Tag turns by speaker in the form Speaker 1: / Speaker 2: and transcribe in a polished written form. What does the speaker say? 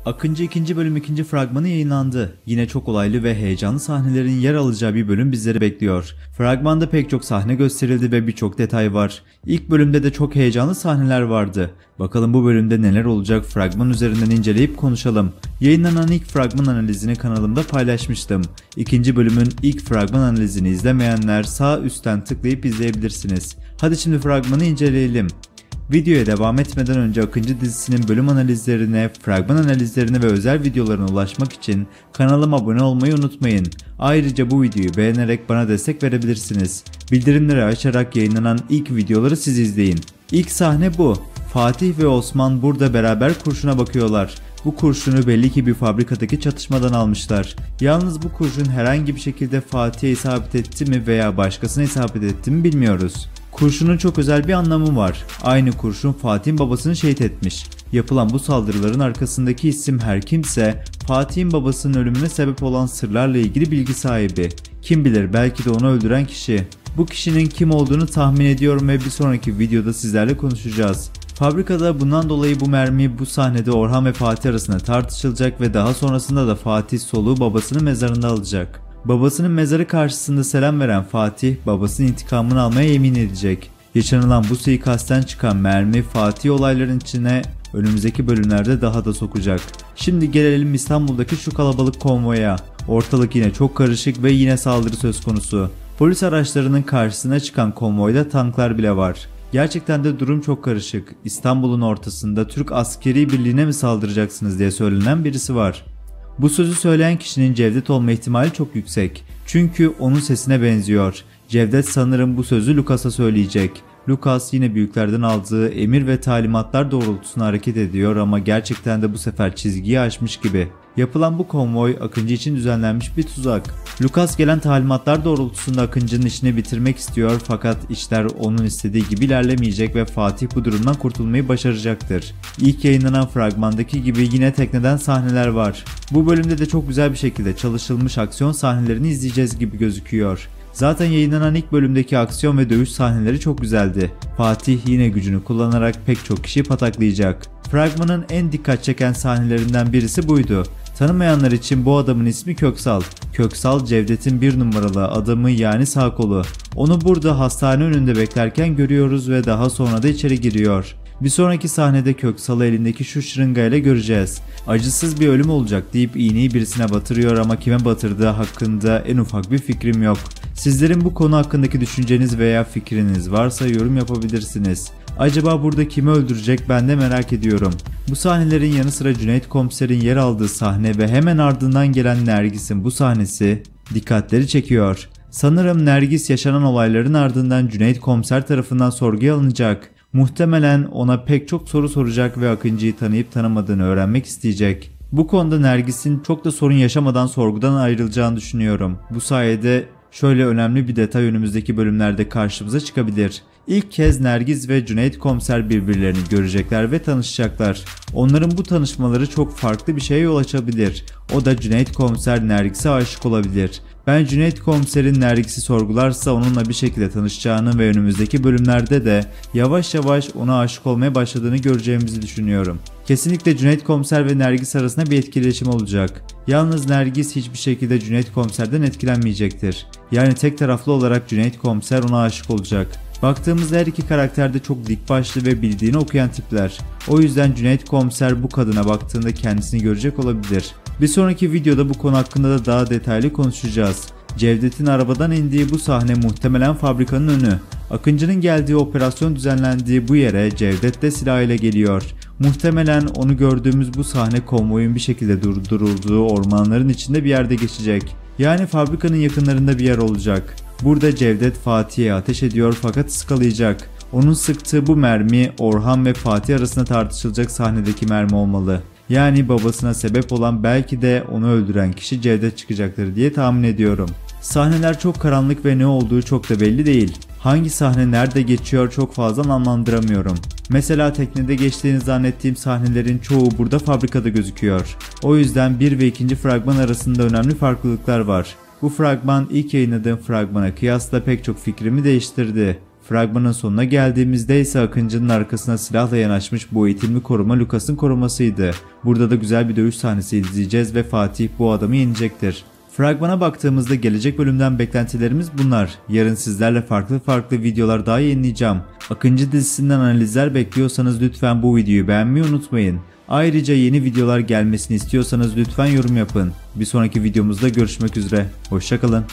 Speaker 1: Akıncı 2. bölüm 2. fragmanı yayınlandı. Yine çok olaylı ve heyecanlı sahnelerin yer alacağı bir bölüm bizleri bekliyor. Fragmanda pek çok sahne gösterildi ve birçok detay var. İlk bölümde de çok heyecanlı sahneler vardı. Bakalım bu bölümde neler olacak, fragman üzerinden inceleyip konuşalım. Yayınlanan ilk fragman analizini kanalımda paylaşmıştım. 2. bölümün ilk fragman analizini izlemeyenler sağ üstten tıklayıp izleyebilirsiniz. Hadi şimdi fragmanı inceleyelim. Videoya devam etmeden önce Akıncı dizisinin bölüm analizlerine, fragman analizlerine ve özel videolarına ulaşmak için kanalıma abone olmayı unutmayın. Ayrıca bu videoyu beğenerek bana destek verebilirsiniz. Bildirimleri açarak yayınlanan ilk videoları siz izleyin. İlk sahne bu. Fatih ve Osman burada beraber kurşuna bakıyorlar. Bu kurşunu belli ki bir fabrikadaki çatışmadan almışlar. Yalnız bu kurşun herhangi bir şekilde Fatih'e isabet etti mi veya başkasına isabet etti mi bilmiyoruz. Kurşunun çok özel bir anlamı var. Aynı kurşun Fatih'in babasını şehit etmiş. Yapılan bu saldırıların arkasındaki isim her kimse Fatih'in babasının ölümüne sebep olan sırlarla ilgili bilgi sahibi. Kim bilir, belki de onu öldüren kişi. Bu kişinin kim olduğunu tahmin ediyorum ve bir sonraki videoda sizlerle konuşacağız. Fabrikada bundan dolayı bu mermi bu sahnede Orhan ve Fatih arasında tartışılacak ve daha sonrasında da Fatih soluğu babasının mezarında alacak. Babasının mezarı karşısında selam veren Fatih, babasının intikamını almaya yemin edecek. Yaşanılan bu suikastten çıkan mermi Fatih olayların içine önümüzdeki bölümlerde daha da sokacak. Şimdi gelelim İstanbul'daki şu kalabalık konvoya. Ortalık yine çok karışık ve yine saldırı söz konusu. Polis araçlarının karşısına çıkan konvoyda tanklar bile var. Gerçekten de durum çok karışık. İstanbul'un ortasında Türk askeri birliğine mi saldıracaksınız diye söylenen birisi var. Bu sözü söyleyen kişinin Cevdet olma ihtimali çok yüksek. Çünkü onun sesine benziyor. Cevdet sanırım bu sözü Lucas'a söyleyecek. Lucas yine büyüklerden aldığı emir ve talimatlar doğrultusunda hareket ediyor ama gerçekten de bu sefer çizgiyi aşmış gibi. Yapılan bu konvoy Akıncı için düzenlenmiş bir tuzak. Lucas gelen talimatlar doğrultusunda Akıncı'nın işini bitirmek istiyor fakat işler onun istediği gibi ilerlemeyecek ve Fatih bu durumdan kurtulmayı başaracaktır. İlk yayınlanan fragmandaki gibi yine tekneden sahneler var. Bu bölümde de çok güzel bir şekilde çalışılmış aksiyon sahnelerini izleyeceğiz gibi gözüküyor. Zaten yayınlanan ilk bölümdeki aksiyon ve dövüş sahneleri çok güzeldi. Fatih yine gücünü kullanarak pek çok kişiyi pataklayacak. Fragmanın en dikkat çeken sahnelerinden birisi buydu. Tanımayanlar için bu adamın ismi Köksal. Köksal Cevdet'in bir numaralı adamı, yani sağ kolu. Onu burada hastane önünde beklerken görüyoruz ve daha sonra da içeri giriyor. Bir sonraki sahnede Köksal'ı elindeki şu şırıngayla göreceğiz. Acısız bir ölüm olacak deyip iğneyi birisine batırıyor ama kime batırdığı hakkında en ufak bir fikrim yok. Sizlerin bu konu hakkındaki düşünceniz veya fikriniz varsa yorum yapabilirsiniz. Acaba burada kimi öldürecek, ben de merak ediyorum. Bu sahnelerin yanı sıra Cüneyt Komiser'in yer aldığı sahne ve hemen ardından gelen Nergis'in bu sahnesi dikkatleri çekiyor. Sanırım Nergis yaşanan olayların ardından Cüneyt Komiser tarafından sorguya alınacak. Muhtemelen ona pek çok soru soracak ve Akıncı'yı tanıyıp tanımadığını öğrenmek isteyecek. Bu konuda Nergis'in çok da sorun yaşamadan sorgudan ayrılacağını düşünüyorum. Bu sayede şöyle önemli bir detay önümüzdeki bölümlerde karşımıza çıkabilir. İlk kez Nergis ve Cüneyt Komiser birbirlerini görecekler ve tanışacaklar. Onların bu tanışmaları çok farklı bir şeye yol açabilir. O da Cüneyt Komiser Nergis'e aşık olabilir. Ben Cüneyt Komiser'in Nergis'i sorgularsa onunla bir şekilde tanışacağını ve önümüzdeki bölümlerde de yavaş yavaş ona aşık olmaya başladığını göreceğimizi düşünüyorum. Kesinlikle Cüneyt Komiser ve Nergis arasında bir etkileşim olacak. Yalnız Nergis hiçbir şekilde Cüneyt Komiser'den etkilenmeyecektir. Yani tek taraflı olarak Cüneyt Komiser ona aşık olacak. Baktığımızda her iki karakter de çok dik başlı ve bildiğini okuyan tipler. O yüzden Cüneyt Komiser bu kadına baktığında kendisini görecek olabilir. Bir sonraki videoda bu konu hakkında da daha detaylı konuşacağız. Cevdet'in arabadan indiği bu sahne muhtemelen fabrikanın önü. Akıncı'nın geldiği, operasyon düzenlendiği bu yere Cevdet de silahıyla geliyor. Muhtemelen onu gördüğümüz bu sahne konvoyun bir şekilde durdurulduğu ormanların içinde bir yerde geçecek. Yani fabrikanın yakınlarında bir yer olacak. Burada Cevdet Fatih'e ateş ediyor fakat ıskalayacak. Onun sıktığı bu mermi Orhan ve Fatih arasında tartışılacak sahnedeki mermi olmalı. Yani babasına sebep olan, belki de onu öldüren kişi Cevdet çıkacaktır diye tahmin ediyorum. Sahneler çok karanlık ve ne olduğu çok da belli değil. Hangi sahne nerede geçiyor çok fazla anlamlandıramıyorum. Mesela teknede geçtiğini zannettiğim sahnelerin çoğu burada fabrikada gözüküyor. O yüzden 1 ve 2. fragman arasında önemli farklılıklar var. Bu fragman ilk yayınladığım fragmana kıyasla pek çok fikrimi değiştirdi. Fragmanın sonuna geldiğimizde ise Akıncı'nın arkasına silahla yanaşmış bu eğitimli koruma Lucas'ın korumasıydı. Burada da güzel bir dövüş sahnesi izleyeceğiz ve Fatih bu adamı yenecektir. Fragmana baktığımızda gelecek bölümden beklentilerimiz bunlar. Yarın sizlerle farklı videolar daha yayınlayacağım. Akıncı dizisinden analizler bekliyorsanız lütfen bu videoyu beğenmeyi unutmayın. Ayrıca yeni videolar gelmesini istiyorsanız lütfen yorum yapın. Bir sonraki videomuzda görüşmek üzere. Hoşça kalın.